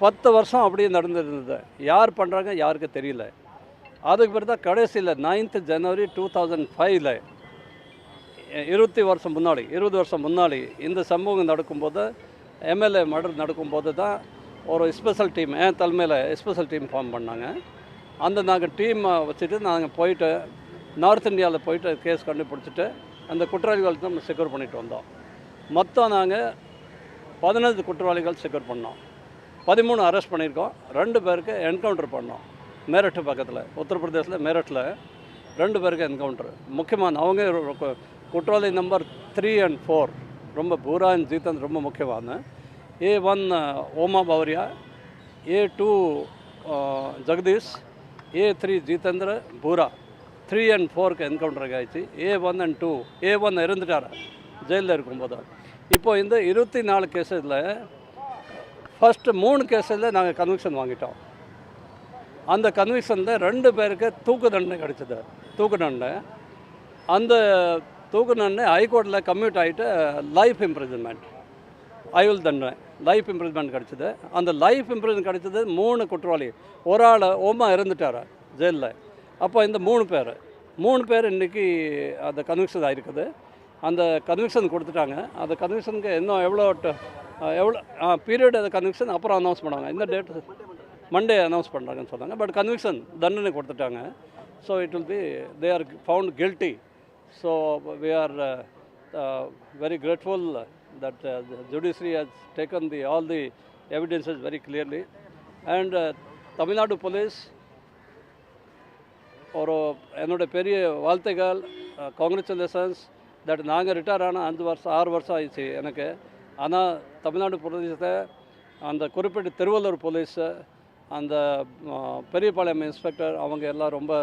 10 வருஷம் அப்படியே நடந்துருந்தது. யார் பண்ணுறாங்க யாருக்கு தெரியல. அதுக்கு பிறகு தான் கடைசியில் 9th January 2005 20 வருஷம் முன்னாடி இந்த சம்பவம் நடக்கும்போது எம்எல்ஏ மர்டர் நடக்கும்போது தான் ஒரு ஸ்பெஷல் டீம் என் தலைமையில் ஸ்பெஷல் டீம் ஃபார்ம் பண்ணாங்க. அந்த நாங்கள் டீமை வச்சுட்டு நாங்கள் போயிட்டு நார்த் இந்தியாவில் போயிட்டு கேஸ் கண்டுபிடிச்சிட்டு அந்த குற்றவாளிகள் தான் செக்யூர் பண்ணிட்டு வந்தோம். மொத்தம் நாங்கள் 15 குற்றவாளிகள் செக்யூர் பண்ணோம். 13 அரெஸ்ட் பண்ணியிருக்கோம். 2 பேருக்கு என்கவுண்டர் பண்ணோம். மேரட் பக்கத்தில் உத்தரப்பிரதேசில் மேரட்டில் 2 பேருக்கு என்கவுண்டர். முக்கியமான அவங்க குற்றவாளி நம்பர் 3 and 4 ரொம்ப பூரா அண்ட் ஜீத்தன் ரொம்ப முக்கியமான. A1 ஓமா பவரியா, A2 ஜெகதீஷ், A3 ஜீத்தேந்திர பூரா 3 and 4க்கு என்கவுண்டர் ஆகிடுச்சு. A1 and 2 A1 இறந்துட்டார் ஜெயிலில் இருக்கும்போது. இப்போ இந்த 24 கேஸில் ஃபஸ்ட்டு 3 கேஸில் நாங்கள் கன்விக்ஷன் வாங்கிட்டோம். அந்த கன்விக்ஷனில் 2 பேருக்கு தூக்கு தண்டனை கிடச்சிது. தூக்கு தண்டனை அந்த தூக்கு தண்டனை ஹைகோர்ட்டில் கம்யூட் ஆகிட்டு லைஃப் இம்ப்ரிசன்மெண்ட் ஆயுள் தண்டனை லைஃப் இம்ப்ரிசன்மெண்ட் கிடச்சிது. அந்த லைஃப் இம்ப்ரிசன்மெண்ட் கிடச்சது 3 குற்றவாளி. ஒரு ஆள் ஓமா இறந்துட்டார் ஜெயிலில். அப்போ இந்த 3 பேர் இன்றைக்கி அந்த கன்விக்ஷன் ஆகிருக்குது. அந்த கன்விக்ஷன் கொடுத்துட்டாங்க. அந்த கன்விக்ஷனுக்கு இன்னும் எவ்வளோ பீரியட் அந்த கன்விக்ஷன் அப்புறம் அனௌன்ஸ் பண்ணாங்க. இந்த டேட் மண்டே அனௌன்ஸ் பண்ணுறாங்கன்னு சொன்னாங்க. பட் கன்விக்ஷன் தண்டனை கொடுத்துட்டாங்க. So it will be they are found guilty. So we are very grateful that the judiciary has taken all the evidences very clearly. And Tamil Nadu police ஒரு என்னோட பெரிய வாழ்த்துக்கள், congratulations. That நாங்கள் retire ஆனால் 6 வருஷம் ஆயிடுச்சு எனக்கு. ஆனால் தமிழ்நாடு போலீஸை அந்த குறிப்பிட்ட திருவள்ளூர் போலீஸு அந்த பெரியபாளையம் இன்ஸ்பெக்டர் அவங்க எல்லாம் ரொம்ப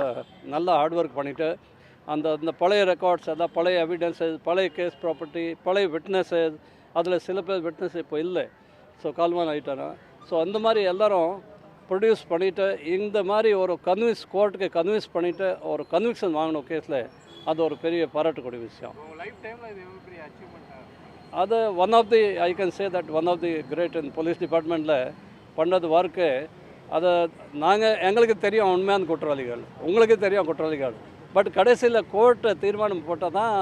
நல்லா ஹார்ட் ஒர்க் பண்ணிவிட்டு அந்த பழைய ரெக்கார்ட்ஸ் எல்லாம் பழைய எவிடன்ஸஸ் பழைய கேஸ் ப்ராப்பர்ட்டி பழைய விட்னஸஸ் அதில் சில பேர் விட்னஸ் இப்போ இல்லை. ஸோ கால்மான் ஆகிட்டானா. ஸோ அந்த மாதிரி எல்லோரும் ப்ரொடியூஸ் பண்ணிவிட்டு இந்த மாதிரி ஒரு கோர்ட்டுக்கு கன்வின்ஸ் பண்ணிவிட்டு ஒரு கன்விக்ஷன் வாங்கணும் கேஸில். அது ஒரு பெரிய பாராட்டக்கூடிய விஷயம். அது one of the I can say that one of the great in police டிபார்ட்மெண்ட்டில் பண்ணது ஒர்க்கு. அதை எங்களுக்கு தெரியும் உண்மையான குற்றவாளிகள், உங்களுக்கு தெரியும் குற்றவாளிகள். பட் கடைசியில் கோர்ட்டை தீர்மானம் போட்டால் தான்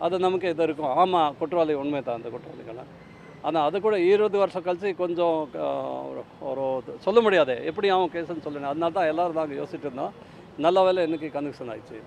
அது நமக்கு இது இருக்கும். ஆமாம் குற்றவாளி உண்மை தான் அந்த குற்றவாளிகளை. ஆனால் அது கூட 20 வருஷம் கழிச்சு கொஞ்சம் ஒரு சொல்ல முடியாது எப்படி அவன் கேஸுன்னு சொல்லணும். அதனால தான் எல்லோரும் நாங்கள் யோசிச்சுட்டு இருந்தோம். நல்ல வேலை இன்றைக்கி கன்விக்ஷன் ஆகிடுச்சு.